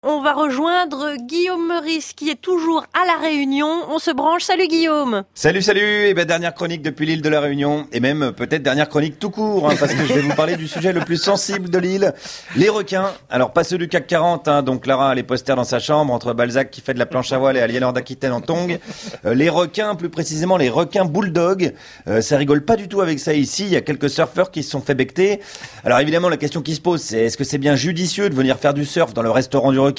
on va rejoindre Guillaume Meurice qui est toujours à La Réunion. On se branche. Salut Guillaume. Salut. Et dernière chronique depuis l'île de La Réunion. Et même peut-être dernière chronique tout court, parce que je vais vous parler du sujet le plus sensible de l'île. Les requins. Alors pas ceux du CAC 40, donc Clara a les posters dans sa chambre, entre Balzac qui fait de la planche à voile et Aliénor d'Aquitaine en tongs. Les requins, plus précisément les requins bulldog. Ça rigole pas du tout avec ça ici. Il y a quelques surfeurs qui se sont fait becter. Alors évidemment, la question qui se pose, c'est est-ce que c'est bien judicieux de venir faire du surf dans le restaurant du requin?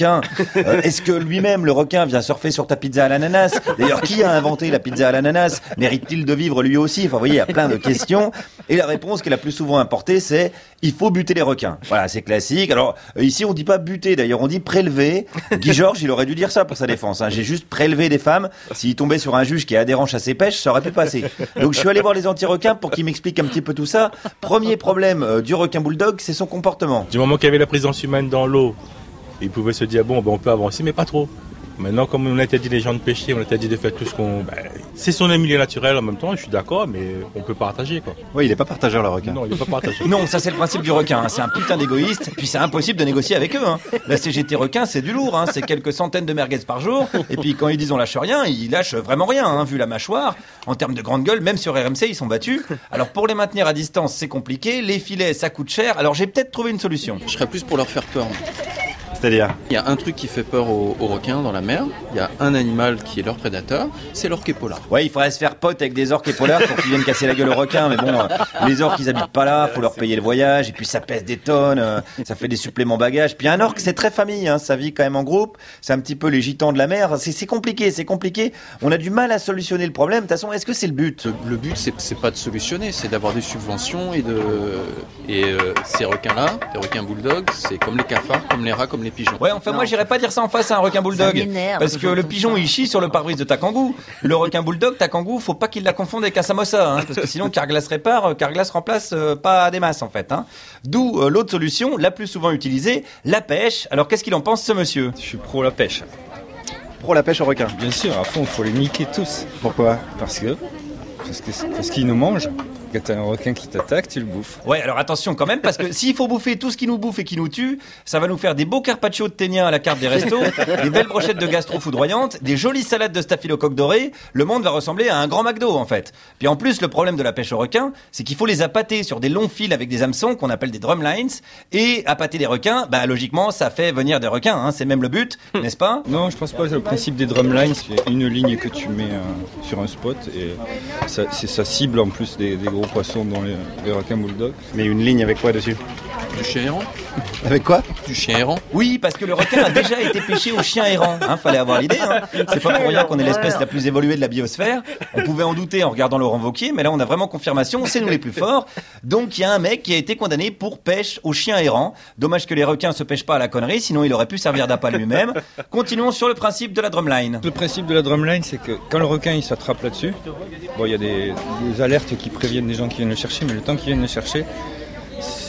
Est-ce que lui-même, le requin, vient surfer sur ta pizza à l'ananas? D'ailleurs, qui a inventé la pizza à l'ananas? Mérite-t-il de vivre lui aussi? Enfin, vous voyez, il y a plein de questions. Et la réponse qui est la plus souvent importée, c'est il faut buter les requins. Voilà, c'est classique. Alors, ici, on dit pas buter, d'ailleurs, on dit prélever. Guy Georges, il aurait dû dire ça pour sa défense. J'ai juste prélevé des femmes. S'il tombait sur un juge qui est adhérent à ses pêches, ça aurait pu passer. Donc, je suis allé voir les anti-requins pour qu'ils m'expliquent un petit peu tout ça. Premier problème du requin bulldog, c'est son comportement. Du moment qu'il y avait la présence humaine dans l'eau, il pouvait se dire bon, on peut avancer, mais pas trop. Maintenant, comme on interdit les gens de pêcher, on interdit de faire tout ce qu'on... c'est son milieu naturel en même temps, je suis d'accord, mais on peut partager, quoi. Oui, il est pas partageur, le requin. Non, il est pas partageur. Non, ça c'est le principe du requin, c'est un putain d'égoïste, puis c'est impossible de négocier avec eux. La CGT requin, c'est du lourd, c'est quelques centaines de merguez par jour, et puis quand ils disent on lâche rien, ils lâchent vraiment rien, vu la mâchoire. En termes de grande gueule, même sur RMC, ils sont battus. Alors pour les maintenir à distance, c'est compliqué, les filets, ça coûte cher, alors j'ai peut-être trouvé une solution. Je serais plus pour leur faire peur. C'est-à-dire ? Il y a un truc qui fait peur aux requins dans la mer, il y a un animal qui est leur prédateur, c'est l'orque polar. Ouais, il faudrait se faire pote avec des orques épaulards pour qu'ils viennent casser la gueule aux requins, mais bon, les orques ils habitent pas là, faut leur payer le voyage, et puis ça pèse des tonnes, ça fait des suppléments bagages. Puis un orque c'est très famille, ça vit quand même en groupe, c'est un petit peu les gitans de la mer, c'est compliqué, on a du mal à solutionner le problème. De toute façon, est-ce que c'est le but ? Le but c'est pas de solutionner, c'est d'avoir des subventions et ces requins-là, les requins bulldogs, c'est comme les cafards, comme les rats, comme les pigeons. Ouais, enfin, moi, j'irais pas dire ça en face à un requin bulldog. Parce que le pigeon, il chie sur le pare-brise de ta kangou. Le requin bulldog, ta kangou, faut pas qu'il la confonde avec un samosa, parce que sinon, Carglass répare, Carglass remplace pas des masses, en fait, D'où l'autre solution, la plus souvent utilisée, la pêche. Alors, qu'est-ce qu'il en pense, ce monsieur? Je suis pro la pêche. Pro la pêche au requin? Bien sûr, à fond, il faut les niquer tous. Pourquoi? Parce qu'ils nous mangent. Quand t'as un requin qui t'attaque, tu le bouffes. Ouais, alors attention quand même, parce que s'il faut bouffer tout ce qui nous bouffe et qui nous tue, ça va nous faire des beaux carpaccio de ténia à la carte des restos, des belles brochettes de gastro foudroyantes, des jolies salades de staphylocoque doré. Le monde va ressembler à un grand McDo, en fait. Puis en plus, le problème de la pêche aux requins, c'est qu'il faut les appâter sur des longs fils avec des hameçons qu'on appelle des drumlines. Et appâter des requins, logiquement, ça fait venir des requins, c'est même le but, n'est-ce pas? Non, je pense pas. Le principe des drumlines, c'est une ligne que tu mets sur un spot et ça cible en plus des gros poissons dans les requins bulldog. Mais une ligne avec quoi dessus? Du chien errant. Avec quoi? Du chien errant. Oui, parce que le requin a déjà été pêché au chien errant. Fallait avoir l'idée. C'est pas pour rien qu'on est l'espèce la plus évoluée de la biosphère. On pouvait en douter en regardant Laurent Wauquiez, mais là on a vraiment confirmation, c'est nous les plus forts. Donc il y a un mec qui a été condamné pour pêche au chien errant. Dommage que les requins se pêchent pas à la connerie, sinon il aurait pu servir d'appât lui-même. Continuons sur le principe de la drumline. Le principe de la drumline, c'est que quand le requin il s'attrape là-dessus, il y a des alertes qui préviennent des gens qui viennent le chercher, mais le temps qu'ils viennent le chercher,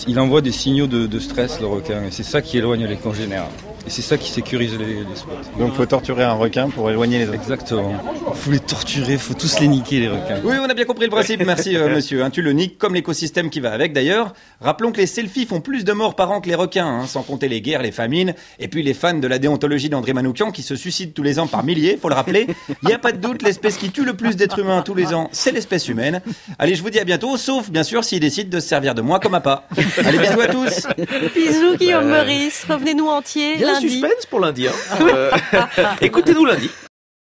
il envoie des signaux de stress, le requin, et c'est ça qui éloigne les congénères. Et c'est ça qui sécurise les spots. Donc faut torturer un requin pour éloigner les autres. Exactement. Faut les torturer, faut tous les niquer, les requins. Oui, on a bien compris le principe, merci monsieur. Tu le niques comme l'écosystème qui va avec d'ailleurs. Rappelons que les selfies font plus de morts par an que les requins, sans compter les guerres, les famines, et puis les fans de la déontologie d'André Manoukian qui se suicident tous les ans par milliers, faut le rappeler. Il n'y a pas de doute, l'espèce qui tue le plus d'êtres humains tous les ans, c'est l'espèce humaine. Allez, je vous dis à bientôt, sauf bien sûr s'ils décident de se servir de moi comme appât. Allez, bisous à tous. Bisous Guillaume Meurice, revenez-nous entier. Il y a un suspense pour lundi. Écoutez-nous lundi.